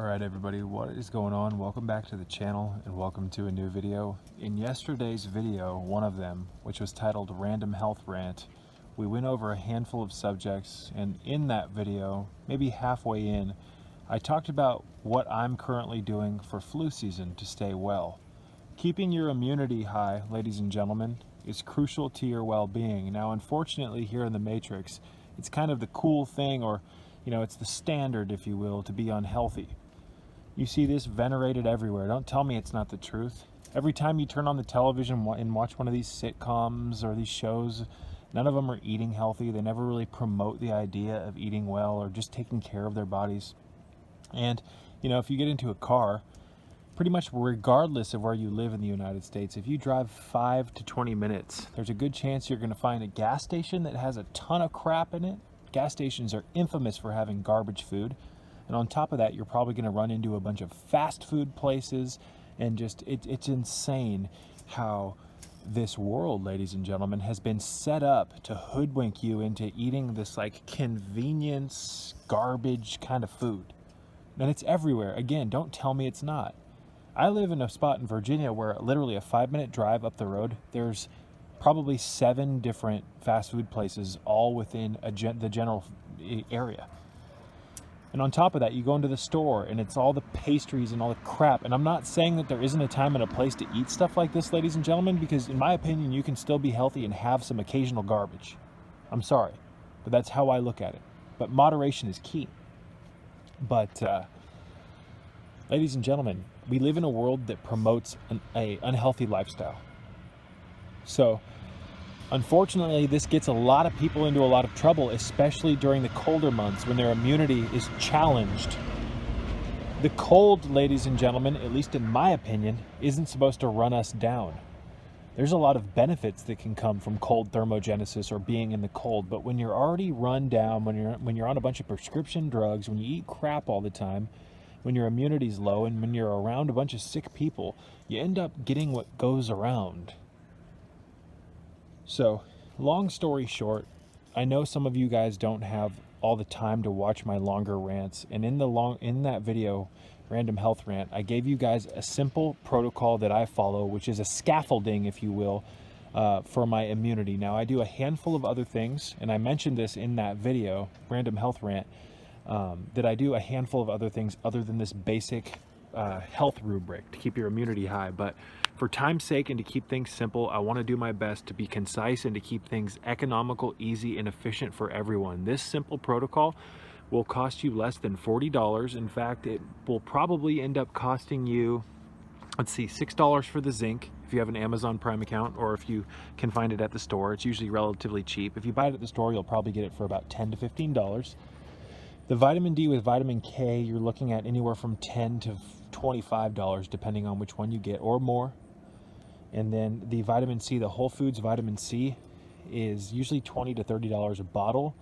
Alright everybody, what is going on? Welcome back to the channel and welcome to a new video. In yesterday's video, one of them, which was titled Random Health Rant, we went over a handful of subjects, and in that video, maybe halfway in, I talked about what I'm currently doing for flu season to stay well. Keeping your immunity high, ladies and gentlemen, is crucial to your well-being. Now, unfortunately, here in the Matrix, it's kind of the cool thing, or it's the standard, if you will, to be unhealthy. You see this venerated everywhere. Don't tell me it's not the truth. Every time you turn on the television and watch one of these sitcoms or these shows, none of them are eating healthy. They never really promote the idea of eating well or just taking care of their bodies. And, if you get into a car, pretty much regardless of where you live in the United States, if you drive 5 to 20 minutes, there's a good chance you're going to find a gas station that has a ton of crap in it. Gas stations are infamous for having garbage food. And on top of that, you're probably going to run into a bunch of fast food places, and just it's insane how this world, ladies and gentlemen, has been set up to hoodwink you into eating this like convenience garbage kind of food. And it's everywhere. Again, don't tell me it's not. I live in a spot in Virginia where literally a 5-minute drive up the road, there's probably 7 different fast food places all within the general area. And on top of that, you go into the store and it's all the pastries and all the crap. And I'm not saying that there isn't a time and a place to eat stuff like this, ladies and gentlemen, because in my opinion, you can still be healthy and have some occasional garbage. I'm sorry, but that's how I look at it. But moderation is key. But ladies and gentlemen, we live in a world that promotes an unhealthy lifestyle. So unfortunately, this gets a lot of people into a lot of trouble, especially during the colder months when their immunity is challenged. The cold, ladies and gentlemen, at least in my opinion, isn't supposed to run us down. There's a lot of benefits that can come from cold thermogenesis or being in the cold, but when you're already run down, when you're on a bunch of prescription drugs, when you eat crap all the time, when your immunity's low, and when you're around a bunch of sick people, you end up getting what goes around. So, long story short, I know some of you guys don't have all the time to watch my longer rants, and in that video, Random Health Rant, I gave you guys a simple protocol that I follow, which is a scaffolding, if you will, for my immunity. Now, I do a handful of other things, and I mentioned this in that video, Random Health Rant, that I do a handful of other things other than this basic health rubric to keep your immunity high. But for time's sake and to keep things simple, I want to do my best to be concise and to keep things economical, easy, and efficient for everyone. This simple protocol will cost you less than $40. In fact, it will probably end up costing you, $6 for the Zinc if you have an Amazon Prime account, or if you can find it at the store. It's usually relatively cheap. If you buy it at the store, you'll probably get it for about $10 to $15. The vitamin D with vitamin K, you're looking at anywhere from $10 to $25, depending on which one you get, or more. And then the vitamin C, the Whole Foods vitamin C, is usually $20 to $30 a bottle.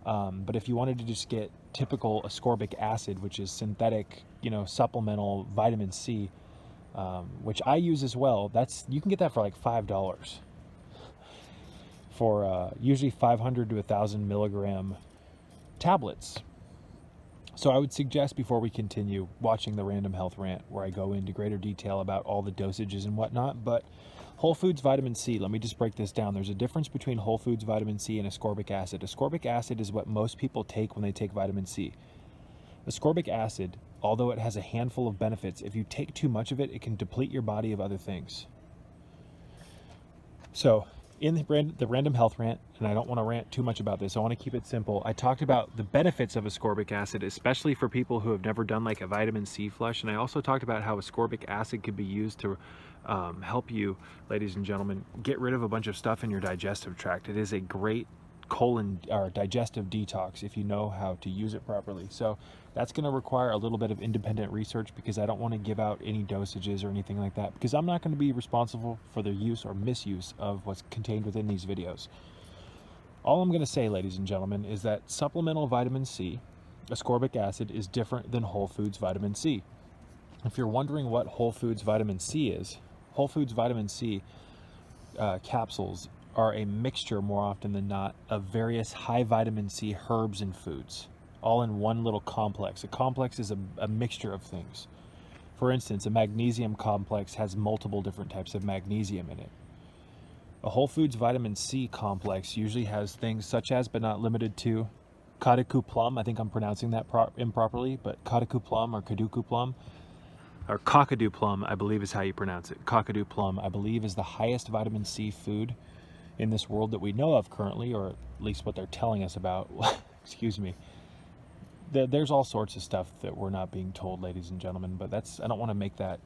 But if you wanted to just get typical ascorbic acid, which is synthetic, supplemental vitamin C, which I use as well, you can get that for like $5 for usually 500 to 1,000 milligram tablets. So I would suggest, before we continue, watching the Random Health Rant, where I go into greater detail about all the dosages and whatnot. But Whole Foods vitamin C, let me just break this down. There's a difference between Whole Foods vitamin C and ascorbic acid. Ascorbic acid is what most people take when they take vitamin C. Ascorbic acid, although it has a handful of benefits, if you take too much of it, it can deplete your body of other things. So in the Random Health Rant, and I don't want to rant too much about this, I want to keep it simple. I talked about the benefits of ascorbic acid, especially for people who have never done like a vitamin C flush. And I also talked about how ascorbic acid could be used to help you, ladies and gentlemen, get rid of a bunch of stuff in your digestive tract. It is a great digestive detox if you know how to use it properly. So that's going to require a little bit of independent research, because I don't want to give out any dosages or anything like that, because I'm not going to be responsible for the use or misuse of what's contained within these videos. All I'm going to say, ladies and gentlemen, is that supplemental vitamin C, ascorbic acid, is different than Whole Foods vitamin C. If you're wondering what Whole Foods vitamin C is, Whole Foods vitamin C capsules are a mixture, more often than not, of various high vitamin C herbs and foods. all in one little complex. A complex is a mixture of things. For instance, a magnesium complex has multiple different types of magnesium in it. A Whole Foods vitamin C complex usually has things such as, but not limited to, Kaduku plum. I think I'm pronouncing that improperly, but Kaduku plum or Kaduku plum, or Kakadu plum, I believe is how you pronounce it. Kakadu plum, I believe, is the highest vitamin C food in this world that we know of currently, or at least what they're telling us about. Excuse me. There's all sorts of stuff that we're not being told, ladies and gentlemen, but I don't want to make that,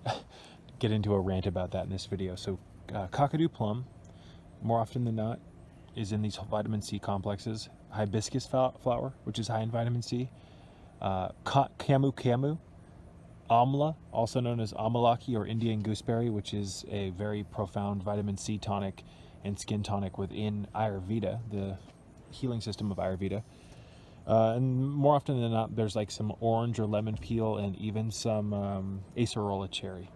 get into a rant about that in this video. So Kakadu plum, more often than not, is in these vitamin C complexes. Hibiscus flower, which is high in vitamin C. Camu, amla, also known as amalaki or Indian gooseberry, which is a very profound vitamin C tonic and skin tonic within Ayurveda, the healing system of Ayurveda. And more often than not, there's like some orange or lemon peel and even some acerola cherry.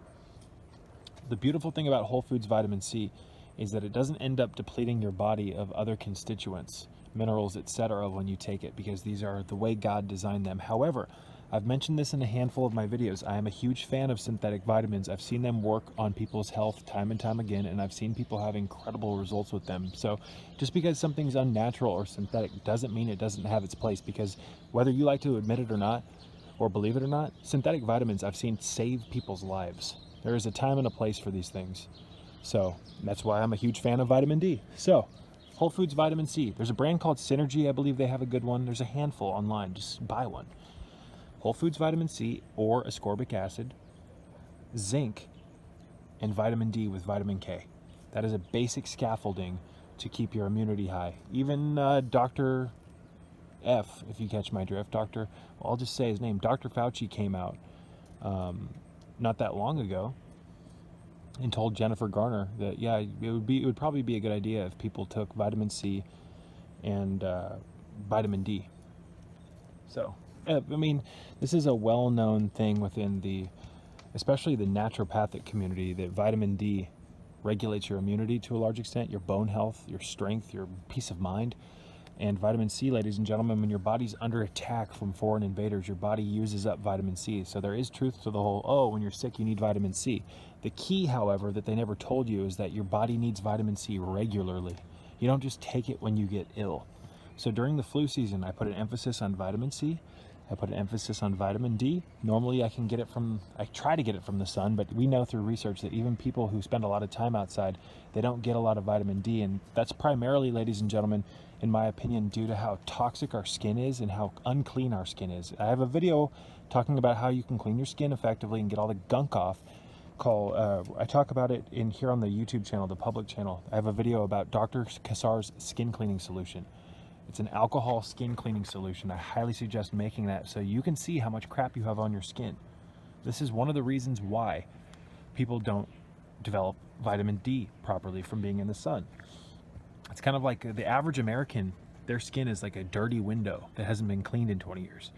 The beautiful thing about Whole Foods vitamin C is that it doesn't end up depleting your body of other constituents, minerals, etc. when you take it, because these are the way God designed them. However, I've mentioned this in a handful of my videos. I am a huge fan of synthetic vitamins. I've seen them work on people's health time and time again, and I've seen people have incredible results with them. So just because something's unnatural or synthetic doesn't mean it doesn't have its place, because whether you like to admit it or not, or believe it or not, synthetic vitamins I've seen save people's lives. There is a time and a place for these things. So that's why I'm a huge fan of vitamin D. So Whole Foods vitamin C. There's a brand called Synergy. I believe they have a good one. There's a handful online. Just buy one. Whole Foods vitamin C or ascorbic acid, zinc, and vitamin D with vitamin K. That is a basic scaffolding to keep your immunity high. Even Dr. F, if you catch my drift, I'll just say his name, Dr. Fauci came out not that long ago and told Jennifer Garner that, yeah, it would probably be a good idea if people took vitamin C and vitamin D. So, I mean, this is a well-known thing within especially the naturopathic community, that vitamin D regulates your immunity to a large extent, your bone health, your strength, your peace of mind. And vitamin C, ladies and gentlemen, when your body's under attack from foreign invaders, your body uses up vitamin C. So there is truth to the whole, oh, when you're sick, you need vitamin C. The key, however, that they never told you is that your body needs vitamin C regularly. You don't just take it when you get ill. So during the flu season, I put an emphasis on vitamin C. I put an emphasis on vitamin D. Normally I try to get it from the sun, but we know through research that even people who spend a lot of time outside, they don't get a lot of vitamin D. And that's primarily, ladies and gentlemen, in my opinion, due to how toxic our skin is and how unclean our skin is. I have a video talking about how you can clean your skin effectively and get all the gunk off. I talk about it in here on the YouTube channel, the public channel. I have a video about Dr. Kassar's skin cleaning solution. It's an alcohol skin cleaning solution. I highly suggest making that so you can see how much crap you have on your skin. This is one of the reasons why people don't develop vitamin D properly from being in the sun. It's kind of like the average American, their skin is like a dirty window that hasn't been cleaned in 20 years.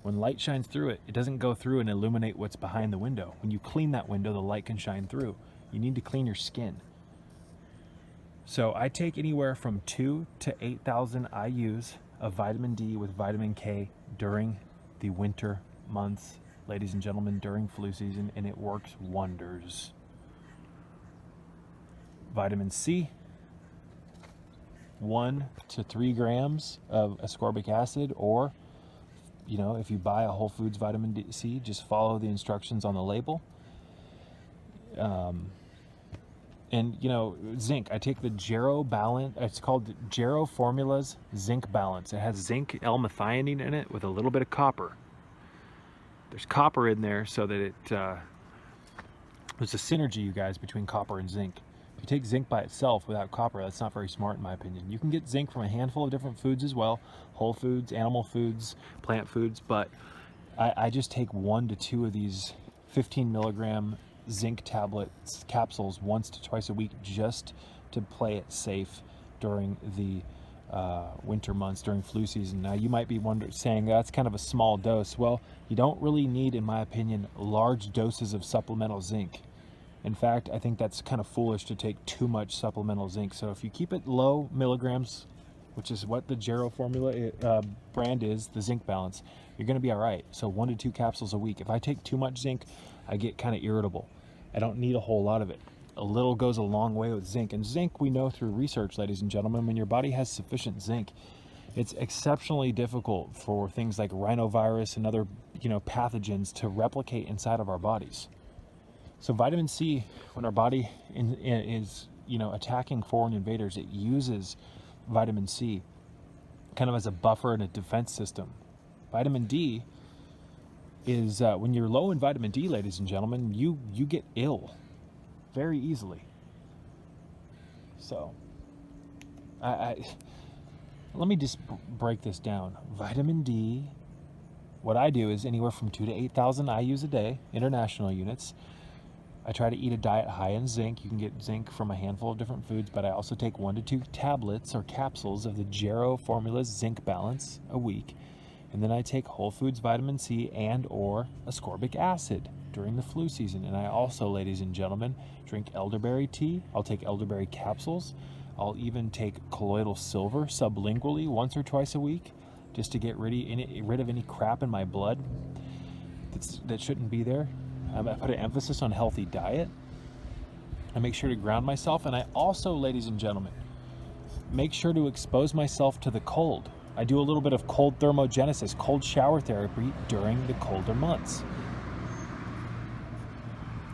When light shines through it, it doesn't go through and illuminate what's behind the window. When you clean that window, the light can shine through. You need to clean your skin. So I take anywhere from 2,000 to 8,000 IUs of vitamin D with vitamin K during the winter months, ladies and gentlemen, during flu season, and it works wonders. Vitamin C, 1 to 3 grams of ascorbic acid, or, you know, if you buy a Whole Foods vitamin C, just follow the instructions on the label. And, you know, zinc, I take the Jarrow balance, it's called Jarrow Formulas Zinc Balance. It has zinc L-methionine in it with a little bit of copper. There's copper in there so that there's a synergy, you guys, between copper and zinc. If you take zinc by itself without copper, that's not very smart in my opinion. You can get zinc from a handful of different foods as well, whole foods, animal foods, plant foods, but I just take 1 to 2 of these 15 milligram zinc tablets, capsules, once to twice a week, just to play it safe during the winter months, during flu season. Now you might be saying that's kind of a small dose. Well, you don't really need, in my opinion, large doses of supplemental zinc. In fact, I think that's kind of foolish to take too much supplemental zinc. So if you keep it low milligrams which is what the Jarrow formula brand is, the zinc balance, you're going to be all right. So 1 to 2 capsules a week. If I take too much zinc, I get kind of irritable. I don't need a whole lot of it. A little goes a long way with zinc. And zinc, we know through research, ladies and gentlemen, when your body has sufficient zinc, it's exceptionally difficult for things like rhinovirus and other, pathogens to replicate inside of our bodies. So vitamin C, when our body is, attacking foreign invaders, it uses vitamin C kind of as a buffer and a defense system. Vitamin D is, when you're low in vitamin D, ladies and gentlemen, you get ill very easily. So, let me just break this down. Vitamin D, what I do is anywhere from 2,000 to 8,000 IUs a day, international units. I try to eat a diet high in zinc. You can get zinc from a handful of different foods, but I also take 1 to 2 tablets or capsules of the Jarrow formula's zinc balance a week. And then I take whole foods vitamin C and or ascorbic acid during the flu season. And I also, ladies and gentlemen, drink elderberry tea. I'll take elderberry capsules. I'll even take colloidal silver sublingually once or twice a week just to get rid of any crap in my blood that shouldn't be there. I put an emphasis on healthy diet. I make sure to ground myself. And I also, ladies and gentlemen, make sure to expose myself to the cold. I do a little bit of cold thermogenesis, cold shower therapy during the colder months.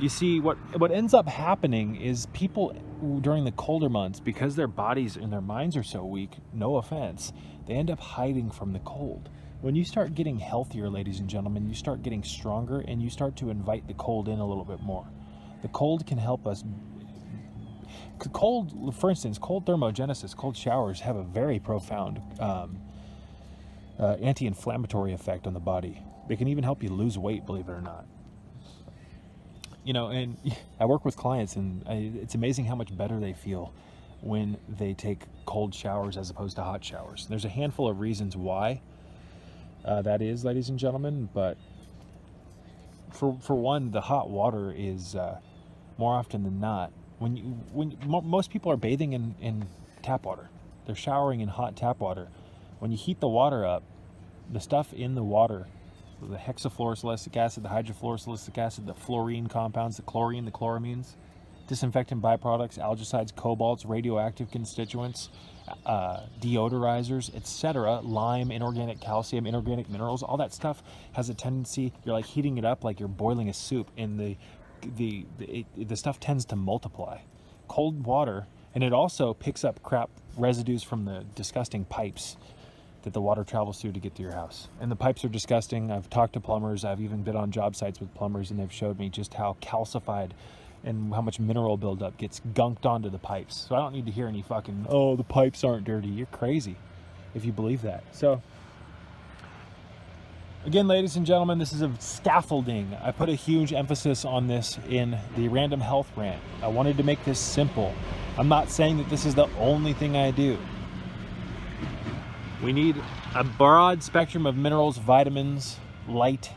You see, what ends up happening is people during the colder months, because their bodies and their minds are so weak, no offense, they end up hiding from the cold. When you start getting healthier, ladies and gentlemen, you start getting stronger and you start to invite the cold in a little bit more. The cold can help us. Cold, for instance, cold thermogenesis, cold showers have a very profound anti-inflammatory effect on the body. They can even help you lose weight, believe it or not. And I work with clients, and it's amazing how much better they feel when they take cold showers as opposed to hot showers. There's a handful of reasons why that is, ladies and gentlemen, but for one, the hot water is more often than not, most people are bathing in tap water. They're showering in hot tap water. When you heat the water up, the stuff in the water, the hexafluorosilicic acid, the hydrofluorosilicic acid, the fluorine compounds, the chlorine, the chloramines, disinfectant byproducts, algicides, cobalts, radioactive constituents, deodorizers, etc., lime, inorganic calcium, inorganic minerals, all that stuff has a tendency, you're like heating it up like you're boiling a soup, and the stuff tends to multiply. Cold water, and it also picks up crap residues from the disgusting pipes that the water travels through to get to your house. And the pipes are disgusting. I've talked to plumbers. I've even been on job sites with plumbers, and they've showed me just how calcified and how much mineral buildup gets gunked onto the pipes. So I don't need to hear any fucking, oh, the pipes aren't dirty. You're crazy if you believe that. So again, ladies and gentlemen, this is a scaffolding. I put a huge emphasis on this in the Random Health Rant. I wanted to make this simple. I'm not saying that this is the only thing I do. We need a broad spectrum of minerals, vitamins, light.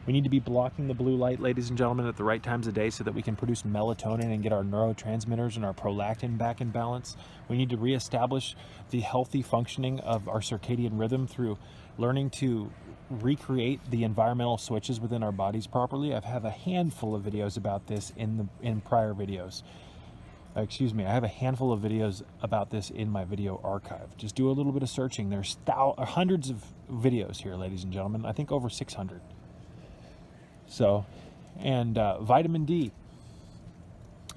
We need to be blocking the blue light, ladies and gentlemen, at the right times of day so that we can produce melatonin and get our neurotransmitters and our prolactin back in balance. We need to reestablish the healthy functioning of our circadian rhythm through learning to recreate the environmental switches within our bodies properly. I've had a handful of videos about this in prior videos. I have a handful of videos about this in my video archive. Just do a little bit of searching. There's hundreds of videos here, ladies and gentlemen. I think over 600. So, and vitamin D.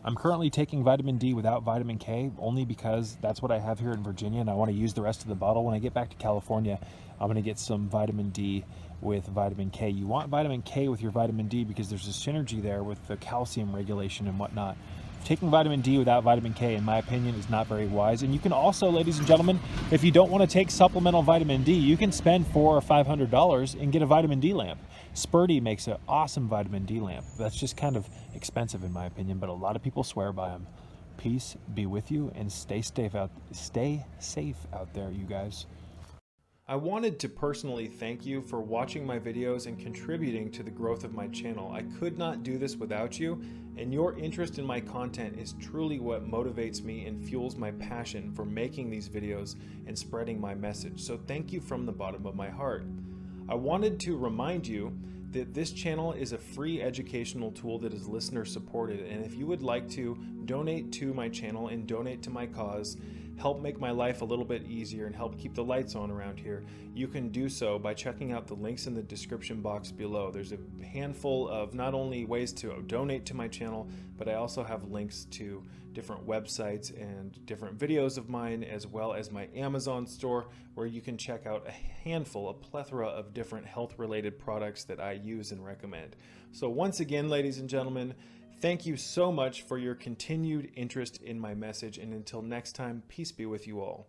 I'm currently taking vitamin D without vitamin K only because that's what I have here in Virginia, and I want to use the rest of the bottle. When I get back to California, I'm going to get some vitamin D with vitamin K. You want vitamin K with your vitamin D because there's a synergy there with the calcium regulation and whatnot. Taking vitamin D without vitamin K, in my opinion, is not very wise. And you can also, ladies and gentlemen, if you don't want to take supplemental vitamin D, you can spend $400 or $500 and get a vitamin D lamp. Spurdy makes an awesome vitamin D lamp. That's just kind of expensive in my opinion, but a lot of people swear by them. Peace be with you, and stay safe out there, you guys. I wanted to personally thank you for watching my videos and contributing to the growth of my channel. I could not do this without you, and your interest in my content is truly what motivates me and fuels my passion for making these videos and spreading my message. So thank you from the bottom of my heart. I wanted to remind you that this channel is a free educational tool that is listener supported, and if you would like to donate to my channel and donate to my cause, help make my life a little bit easier and help keep the lights on around here, you can do so by checking out the links in the description box below. There's a handful of not only ways to donate to my channel, but I also have links to different websites and different videos of mine, as well as my Amazon store, where you can check out a plethora of different health-related products that I use and recommend. So once again, ladies and gentlemen, thank you so much for your continued interest in my message, and until next time, peace be with you all.